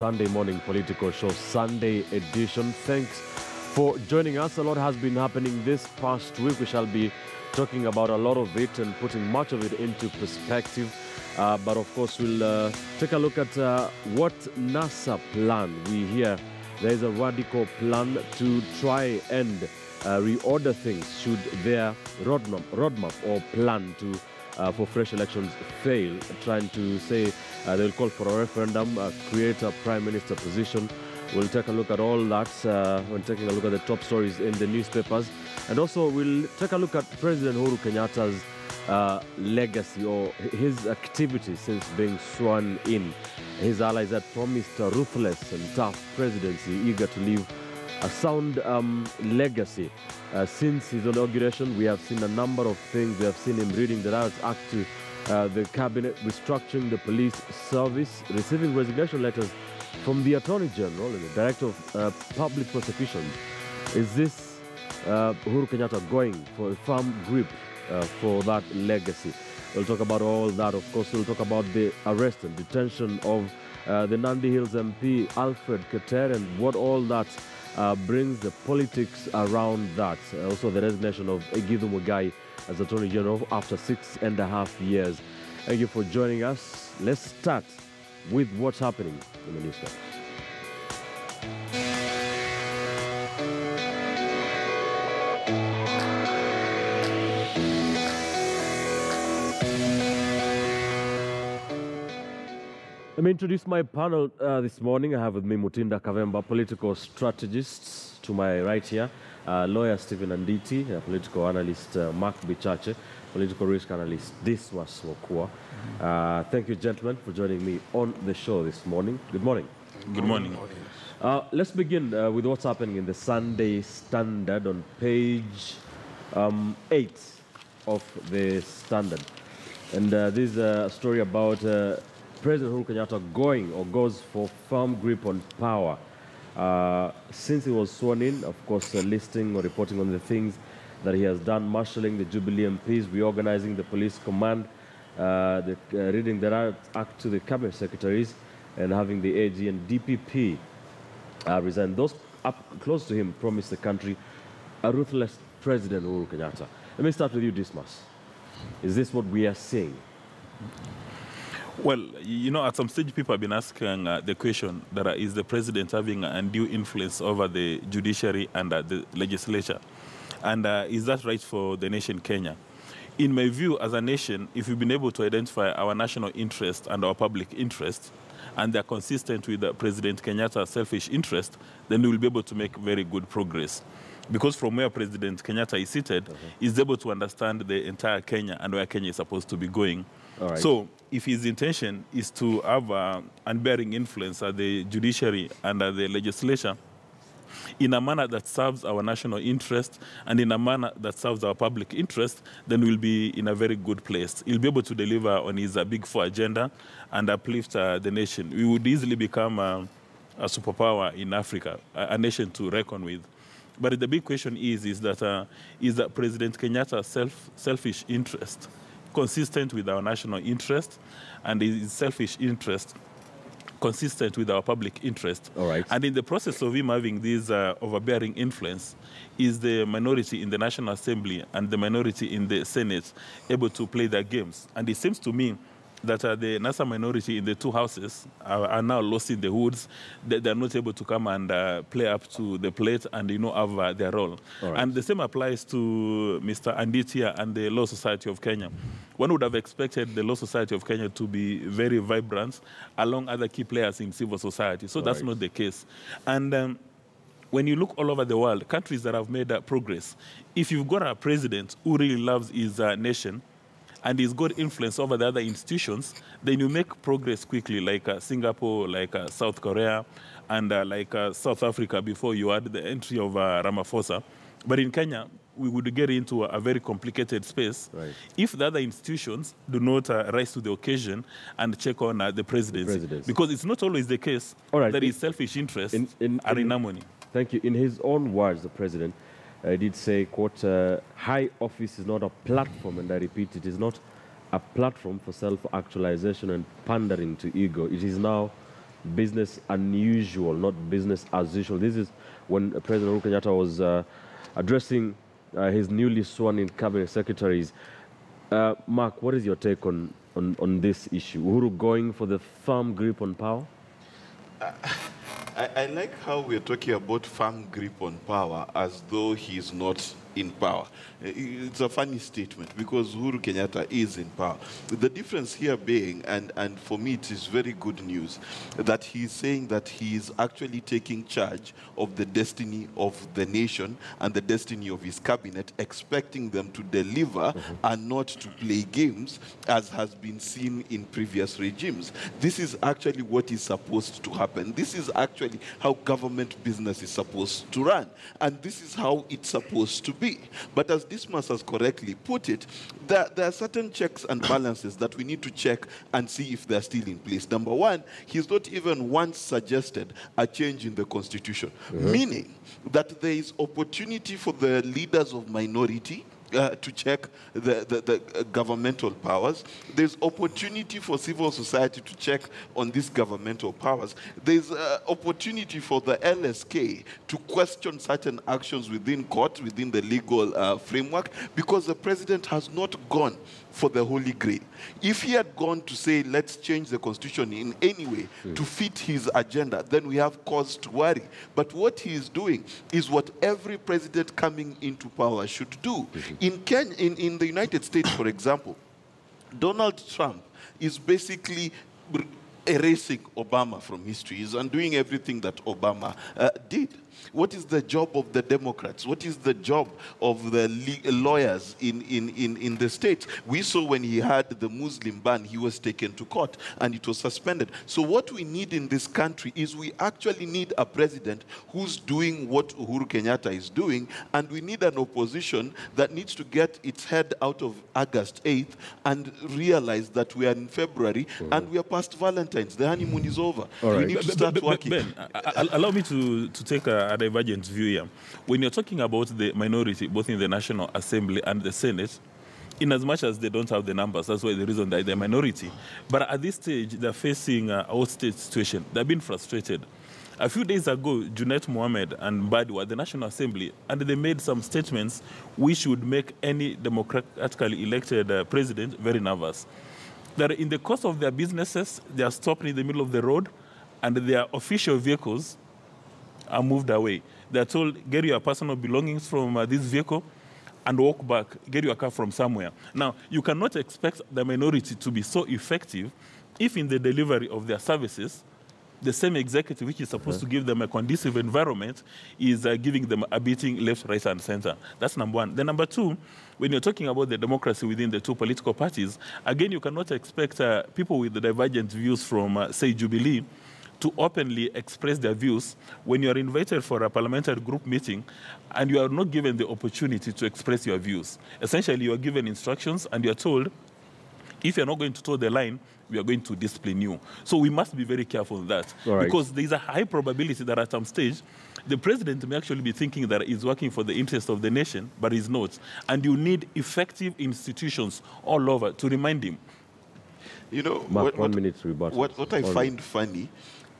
Sunday morning political show, Sunday edition. Thanks for joining us. A lot has been happening this past week. We shall be talking about a lot of it and putting much of it into perspective. But of course, we'll take a look at what NASA plan. We hear there is a radical plan to try and reorder things should their roadmap or plan to for fresh elections fail, trying to say they'll call for a referendum, create a prime minister position. We'll take a look at all that when taking a look at the top stories in the newspapers. And also we'll take a look at President Uhuru Kenyatta's legacy or his activities since being sworn in. His allies had promised a ruthless and tough presidency, eager to leave a sound legacy. Since his inauguration, we have seen a number of things. We have seen him reading the Rights Act to the cabinet, restructuring the police service, receiving resignation letters from the Attorney General and the Director of Public Prosecutions. Is this Uhuru Kenyatta going for a firm grip for that legacy? We'll talk about all that. Of course, we'll talk about the arrest and detention of the Nandi Hills MP, Alfred Keter, and what all that brings the politics around that. Also, the resignation of Egidhu Muigai as Attorney General after 6.5 years. Thank you for joining us. Let's start with what's happening in the newspaper. Let me introduce my panel this morning. I have with me Mutinda Kavemba, political strategist. To my right here, lawyer Stephen Anditi, political analyst Mark Bichache, political risk analyst Diswas Wokua. Thank you, gentlemen, for joining me on the show this morning. Good morning. Good morning. Let's begin with what's happening in the Sunday Standard on page 8 of the Standard. And this is a story about President Uhuru Kenyatta goes for firm grip on power. Since he was sworn in, of course, listing or reporting on the things that he has done, marshalling the Jubilee MPs, reorganizing the police command, reading the Rights Act to the cabinet secretaries, and having the AG and DPP resign. Those up close to him promised the country a ruthless President Uhuru Kenyatta. Let me start with you, Dismas. Is this what we are seeing? Well, you know, at some stage, people have been asking the question that is the president having an undue influence over the judiciary and the legislature? And is that right for the nation Kenya? In my view, as a nation, if we've been able to identify our national interest and our public interest, and they're consistent with President Kenyatta's selfish interest, then we will be able to make very good progress. Because from where President Kenyatta is seated, he's able to understand the entire Kenya and where Kenya is supposed to be going. All right. So if his intention is to have unbearing influence at the judiciary and at the legislature in a manner that serves our national interest and in a manner that serves our public interest, then we'll be in a very good place. He'll be able to deliver on his Big Four agenda and uplift the nation. We would easily become a superpower in Africa, a nation to reckon with. But the big question is that President Kenyatta's selfish interest consistent with our national interest, and his selfish interest consistent with our public interest. All right. And in the process of him having this overbearing influence, is the minority in the National Assembly and the minority in the Senate able to play their games? And it seems to me that the NASA minority in the two houses are now lost in the woods. They're not able to come and play up to the plate and, you know, have their role. Right. And the same applies to Mr. Anditia and the Law Society of Kenya. One would have expected the Law Society of Kenya to be very vibrant along other key players in civil society. So that's not the case. And when you look all over the world, countries that have made progress, if you've got a president who really loves his nation, and he's got influence over the other institutions, then you make progress quickly, like Singapore, like South Korea, and like South Africa before you had the entry of Ramaphosa. But in Kenya, we would get into a very complicated space if the other institutions do not rise to the occasion and check on the presidency. Because it's not always the case that his selfish interests are in harmony. Thank you. In his own words, the president did say, quote, high office is not a platform, and I repeat, it is not a platform for self-actualization and pandering to ego. It is now business unusual, not business as usual. This is when President Uhuru Kenyatta was addressing his newly sworn-in cabinet secretaries. Mark, what is your take on this issue? Uhuru going for the firm grip on power? I like how we're talking about firm grip on power as though he's not in power. It's a funny statement because Uhuru Kenyatta is in power. The difference here being, and for me it is very good news, that he's saying that he is actually taking charge of the destiny of the nation and the destiny of his cabinet, expecting them to deliver and not to play games as has been seen in previous regimes. This is actually what is supposed to happen. This is actually how government business is supposed to run. And this is how it's supposed to be. But as Dismas has correctly put it, there are certain checks and balances that we need to check and see if they're still in place. Number one, he's not even once suggested a change in the constitution, meaning that there is opportunity for the leaders of minority to check the governmental powers. There's opportunity for civil society to check on these governmental powers. There's opportunity for the LSK to question certain actions within court, within the legal framework, because the president has not gone for the Holy Grail. If he had gone to say, let's change the constitution in any way to fit his agenda, then we have cause to worry. But what he is doing is what every president coming into power should do. In the United States, for example, Donald Trump is basically erasing Obama from history. He's undoing everything that Obama did. What is the job of the Democrats? What is the job of the lawyers in the States? We saw when he had the Muslim ban, he was taken to court and it was suspended. So what we need in this country is we actually need a president who's doing what Uhuru Kenyatta is doing, and we need an opposition that needs to get its head out of August 8th and realize that we are in February and we are past Valentine's. The honeymoon is over. We need to start working. Ben, allow me to take a divergent view here. When you're talking about the minority, both in the National Assembly and the Senate, in as much as they don't have the numbers, that's why the reason that they're a minority. But at this stage, they're facing an outstate situation. They've been frustrated. A few days ago, Junet Mohammed and Badi were at the National Assembly, and they made some statements which would make any democratically elected president very nervous. That in the course of their businesses, they are stopped in the middle of the road, and their official vehicles are moved away. They're told, get your personal belongings from this vehicle and walk back, get your car from somewhere. Now, you cannot expect the minority to be so effective if in the delivery of their services, the same executive which is supposed to give them a conducive environment is giving them a beating left, right, and center. That's number one. Then number two, when you're talking about the democracy within the two political parties, again, you cannot expect people with the divergent views from, say, Jubilee, to openly express their views when you are invited for a parliamentary group meeting and you are not given the opportunity to express your views. Essentially, you are given instructions and you are told, if you're not going to toe the line, we are going to discipline you. So we must be very careful of that. Because there's a high probability that at some stage, the president may actually be thinking that he's working for the interest of the nation, but he's not. And you need effective institutions all over to remind him. You know, Mark, what I find funny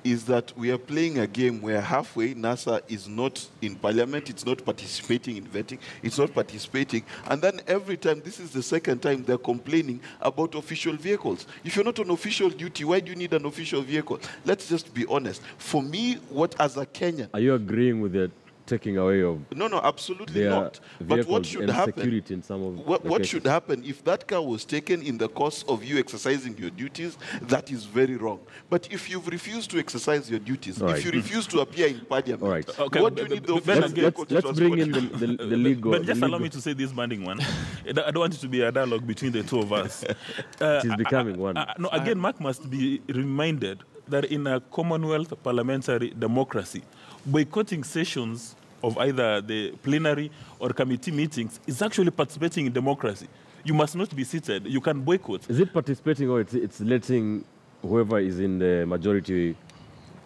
is that we are playing a game where halfway NASA is not in parliament, it's not participating in vetting, it's not participating, and then every time, this is the second time they're complaining about official vehicles. If you're not on official duty, why do you need an official vehicle? Let's just be honest. For me, what as a Kenyan... Are you agreeing with the taking away of... No, absolutely not. But what should happen, in some of what should happen, if that car was taken in the course of you exercising your duties, that is very wrong. But if you've refused to exercise your duties, if you refuse to appear in parliament, what do you need the official let's bring in the legal... But just allow me to say this banding one. I don't want it to be a dialogue between the two of us. It is becoming one. No, again, Mark must be reminded that in a Commonwealth parliamentary democracy, boycotting sessions of either the plenary or committee meetings is actually participating in democracy. You must not be seated. You can boycott. Is it participating or it's letting whoever is in the majority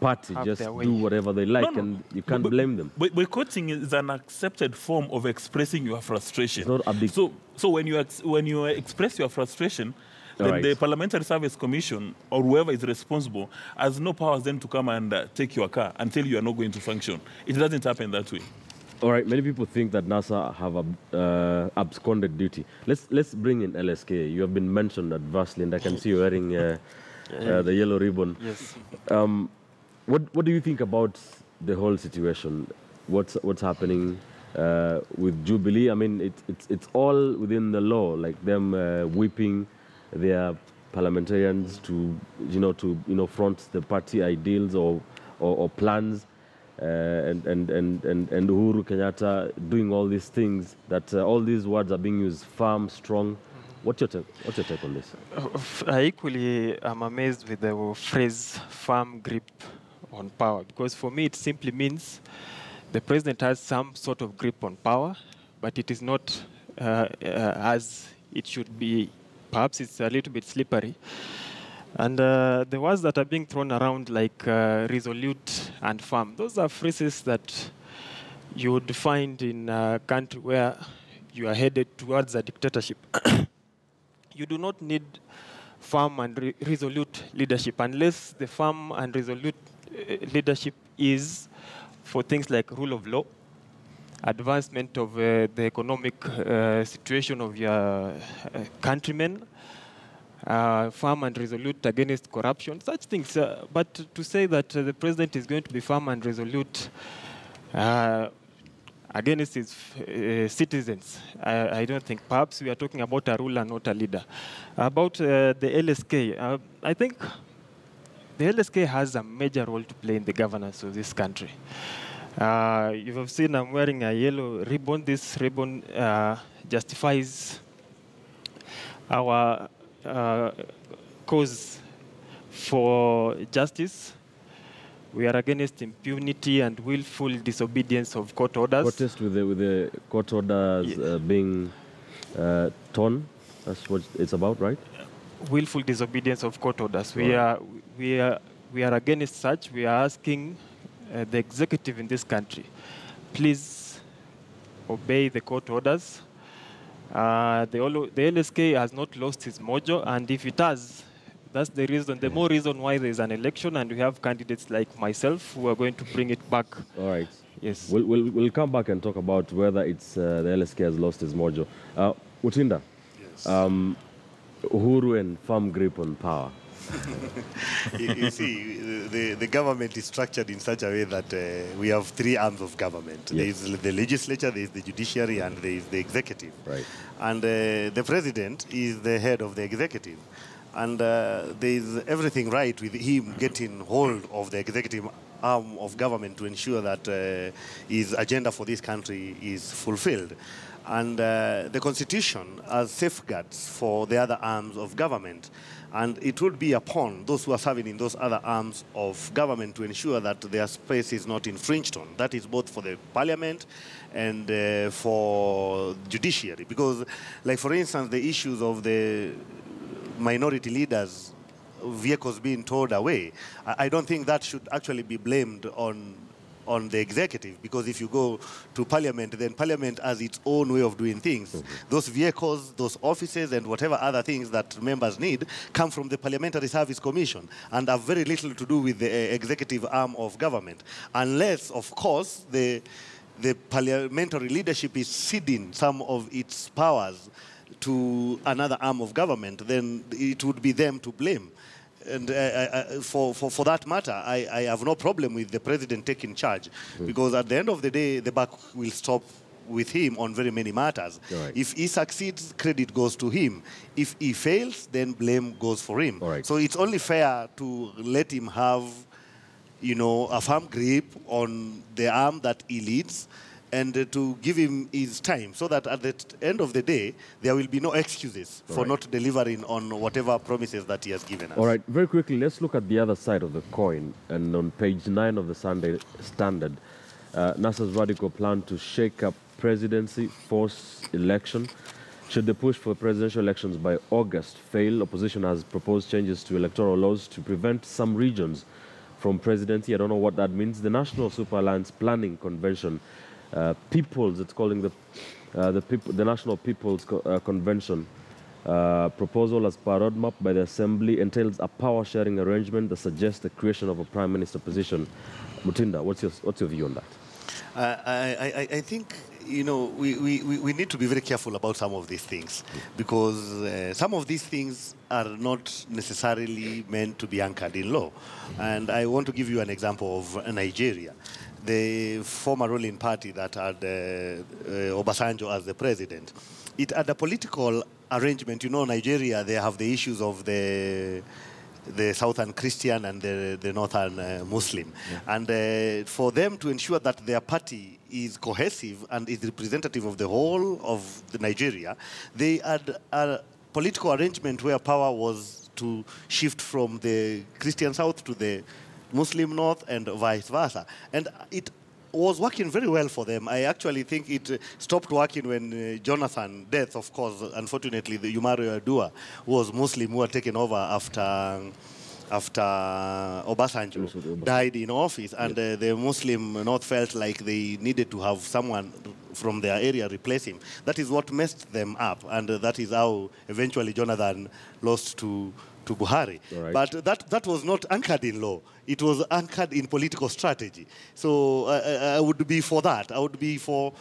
party just do whatever they like and you can't blame them? Boycotting is an accepted form of expressing your frustration. It's not a big... So when you express your frustration, then right. the Parliamentary Service Commission or whoever is responsible has no powers then to come and take your car until you are not going to function. It doesn't happen that way. All right, many people think that NASA have absconded duty. Let's bring in LSK. You have been mentioned adversely, and I can see you wearing the yellow ribbon. Yes. What do you think about the whole situation? What's happening with Jubilee? I mean, it's all within the law, like them whipping their parliamentarians to front the party ideals or plans. And Uhuru Kenyatta doing all these things, that all these words are being used, firm, strong. What's your take on this? I equally am amazed with the phrase firm grip on power, because for me it simply means the president has some sort of grip on power, but it is not as it should be. Perhaps it's a little bit slippery. And the words that are being thrown around, like resolute and firm, those are phrases that you would find in a country where you are headed towards a dictatorship. You do not need firm and resolute leadership unless the firm and resolute leadership is for things like rule of law, advancement of the economic situation of your countrymen, firm and resolute against corruption, such things. But to say that the president is going to be firm and resolute against his citizens, I don't think. Perhaps we are talking about a ruler, not a leader. About the LSK, I think the LSK has a major role to play in the governance of this country. You have seen I'm wearing a yellow ribbon. This ribbon justifies our cause for justice. We are against impunity and willful disobedience of court orders. Protest with the court orders being torn. That's what it's about, right? Willful disobedience of court orders. We are against such. We are asking the executive in this country, please obey the court orders. The LSK has not lost its mojo, and if it has, that's the reason, the more reason why there is an election, and we have candidates like myself who are going to bring it back. All right. Yes. We'll come back and talk about whether it's the LSK has lost its mojo. Utinda, yes. Uhuru and firm grip on power. You see, the government is structured in such a way that we have three arms of government. Yes. There is the legislature, there is the judiciary, and there is the executive. Right. And the president is the head of the executive. And there is everything right with him getting hold of the executive arm of government to ensure that his agenda for this country is fulfilled. And the Constitution has safeguards for the other arms of government. And it would be upon those who are serving in those other arms of government to ensure that their space is not infringed on. That is both for the parliament and for judiciary. Because, like, for instance, the issues of the minority leaders' vehicles being towed away, I don't think that should actually be blamed on the executive, because if you go to parliament, then parliament has its own way of doing things. Mm-hmm. Those vehicles, those offices, and whatever other things that members need come from the Parliamentary Service Commission and have very little to do with the executive arm of government, unless, of course, the parliamentary leadership is ceding some of its powers to another arm of government. Then it would be them to blame. And for that matter, I have no problem with the president taking charge, because at the end of the day, the buck will stop with him on very many matters. Right. If he succeeds, credit goes to him. If he fails, then blame goes for him. Right. So it's only fair to let him have, a firm grip on the arm that he leads, and to give him his time, so that at the end of the day, there will be no excuses for not delivering on whatever promises that he has given us. All right, very quickly, let's look at the other side of the coin. And on page 9 of the Sunday Standard, NASA's radical plan to shake up presidency, force election. Should the push for presidential elections by August fail, opposition has proposed changes to electoral laws to prevent some regions from presidency. I don't know what that means. The National Super Alliance Planning Convention, People's, it's calling the National People's Convention, Proposal as per roadmap by the Assembly entails a power-sharing arrangement that suggests the creation of a prime minister position. Mutinda, what's your view on that? I think, you know, we need to be very careful about some of these things, because some of these things are not necessarily meant to be anchored in law. And I want to give you an example of Nigeria. The former ruling party that had Obasanjo as the president, it had a political arrangement. You know, Nigeria, they have the issues of the southern Christian and the northern Muslim. Yeah. And for them to ensure that their party is cohesive and is representative of the whole of the Nigeria, they had a political arrangement where power was to shift from the Christian south to the Muslim north and vice versa. And it was working very well for them. I actually think it stopped working when Jonathan's death, of course, unfortunately, the Umaru Yar'Adua was Muslim, who had taken over after Obasanjo died in office, and the Muslim North felt like they needed to have someone from their area replace him. That is what messed them up, and that is how eventually Jonathan lost to Buhari. Right. But that was not anchored in law. It was anchored in political strategy. So I would be for that. I would be for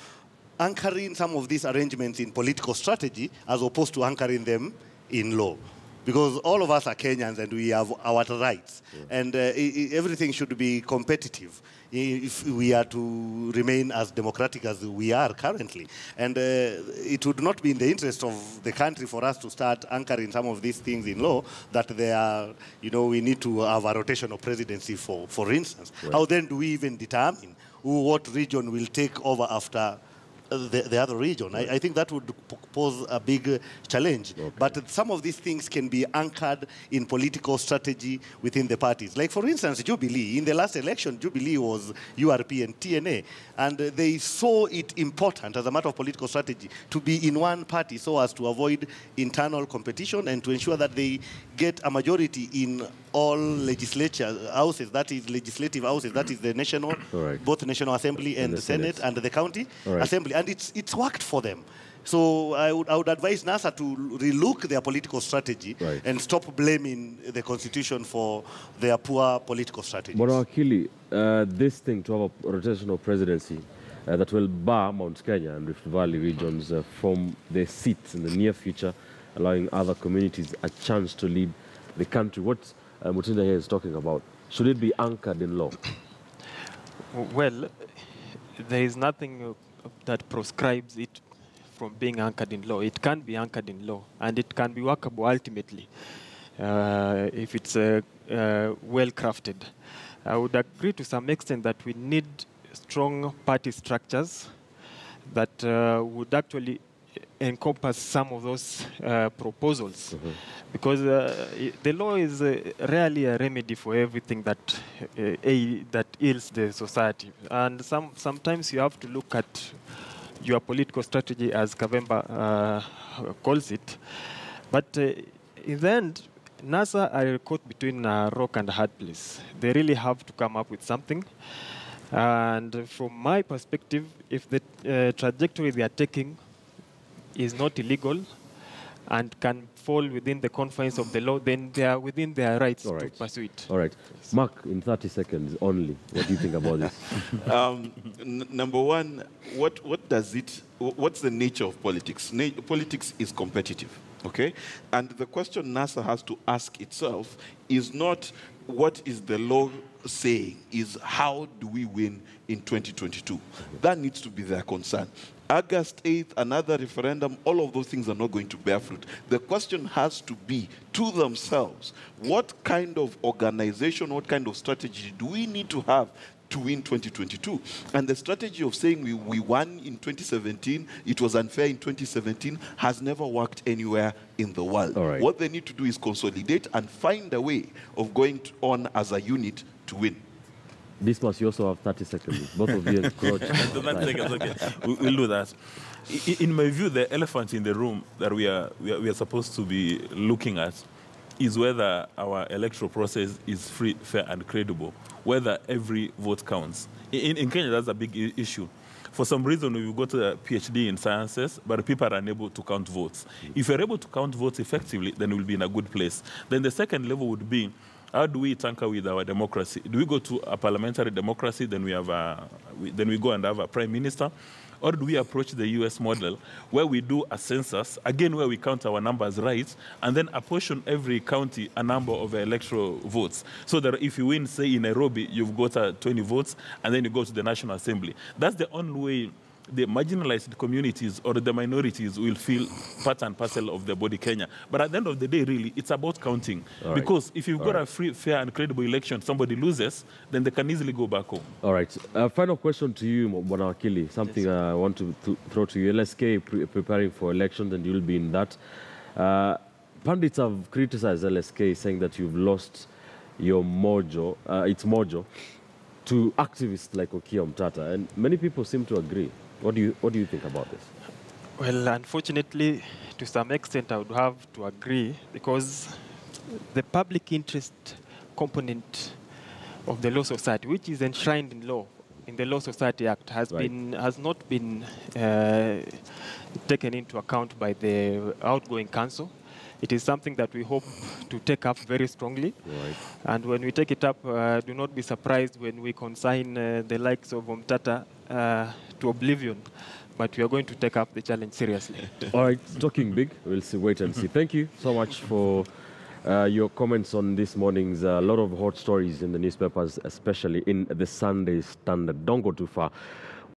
anchoring some of these arrangements in political strategy as opposed to anchoring them in law. Because all of us are Kenyans and we have our rights. Yeah. And everything should be competitive if we are to remain as democratic as we are currently. And it would not be in the interest of the country for us to start anchoring some of these things in law that they are, you know, we need to have a rotational presidency for instance. Right. How then do we even determine what region will take over after the other region? I think that would pose a big challenge. Okay. But some of these things can be anchored in political strategy within the parties. Like, for instance, Jubilee. In the last election, Jubilee was URP and TNA. And they saw it important as a matter of political strategy to be in one party so as to avoid internal competition and to ensure that they get a majority in all legislature houses, that is legislative houses, that is the national, right, both National Assembly and the Senate and the county assembly. And it's worked for them. So I would advise NASA to relook their political strategy and stop blaming the Constitution for their poor political strategy. Akili, this thing to have a rotational presidency that will bar Mount Kenya and Rift Valley regions from their seats in the near future, allowing other communities a chance to lead the country. What Mutinda here is talking about, should it be anchored in law? Well, there is nothing that proscribes it from being anchored in law. It can be anchored in law, and it can be workable ultimately if it's well-crafted. I would agree to some extent that we need strong party structures that would actually encompass some of those proposals, because the law is rarely a remedy for everything that ails the society. And sometimes you have to look at your political strategy, as Kavemba calls it. But in the end, NASA are caught between a rock and a hard place. They really have to come up with something. And from my perspective, if the trajectory they are taking is not illegal and can fall within the confines of the law, then they are within their rights to pursue it. All right. Yes. Mark, in 30 seconds only, what do you think about this? Number one, what's the nature of politics? Politics is competitive, okay? And the question NASA has to ask itself is not what is the law saying, is how do we win in 2022? That needs to be their concern. August 8th, another referendum, all of those things are not going to bear fruit. The question has to be to themselves, what kind of organization, what kind of strategy do we need to have to win 2022? And the strategy of saying we won in 2017, it was unfair in 2017, has never worked anywhere in the world. What they need to do is consolidate and find a way of going on as a unit to win. Dismas, you also have 30 seconds. Both of you encroach. 30 seconds, okay. We'll do that. In my view, the elephant in the room that we are supposed to be looking at is whether our electoral process is free, fair, and credible, whether every vote counts. In Kenya, that's a big issue. For some reason, we've got a PhD in sciences, but people are unable to count votes. If you're able to count votes effectively, then we'll be in a good place. Then the second level would be, how do we tanker with our democracy? Do we go to a parliamentary democracy, then we go and have a prime minister? Or do we approach the US model where we do a census, again where we count our numbers right, and then apportion every county a number of electoral votes? So that if you win, say in Nairobi, you've got 20 votes, and then you go to the National Assembly. That's the only way the marginalized communities or the minorities will feel part and parcel of the body Kenya. But at the end of the day, really, it's about counting. Because if you've got a free, fair, and credible election, somebody loses, then they can easily go back home. All right. Final question to you, Bwana Wakili. Something I want to throw to you. LSK preparing for elections, and you'll be in that. Pundits have criticized LSK, saying that you've lost your mojo, its mojo, to activists like Okiya Omtata, and many people seem to agree. What do you think about this? Well, unfortunately, to some extent, I would have to agree, because the public interest component of the Law Society, which is enshrined in law, in the Law Society Act, has not been taken into account by the outgoing council. It is something that we hope to take up very strongly. Right. And when we take it up, do not be surprised when we consign the likes of Omtata to oblivion. But we are going to take up the challenge seriously. All right, talking big. We'll see, wait and see. Thank you so much for your comments on this morning's a lot of hot stories in the newspapers, especially in the Sunday Standard. Don't go too far.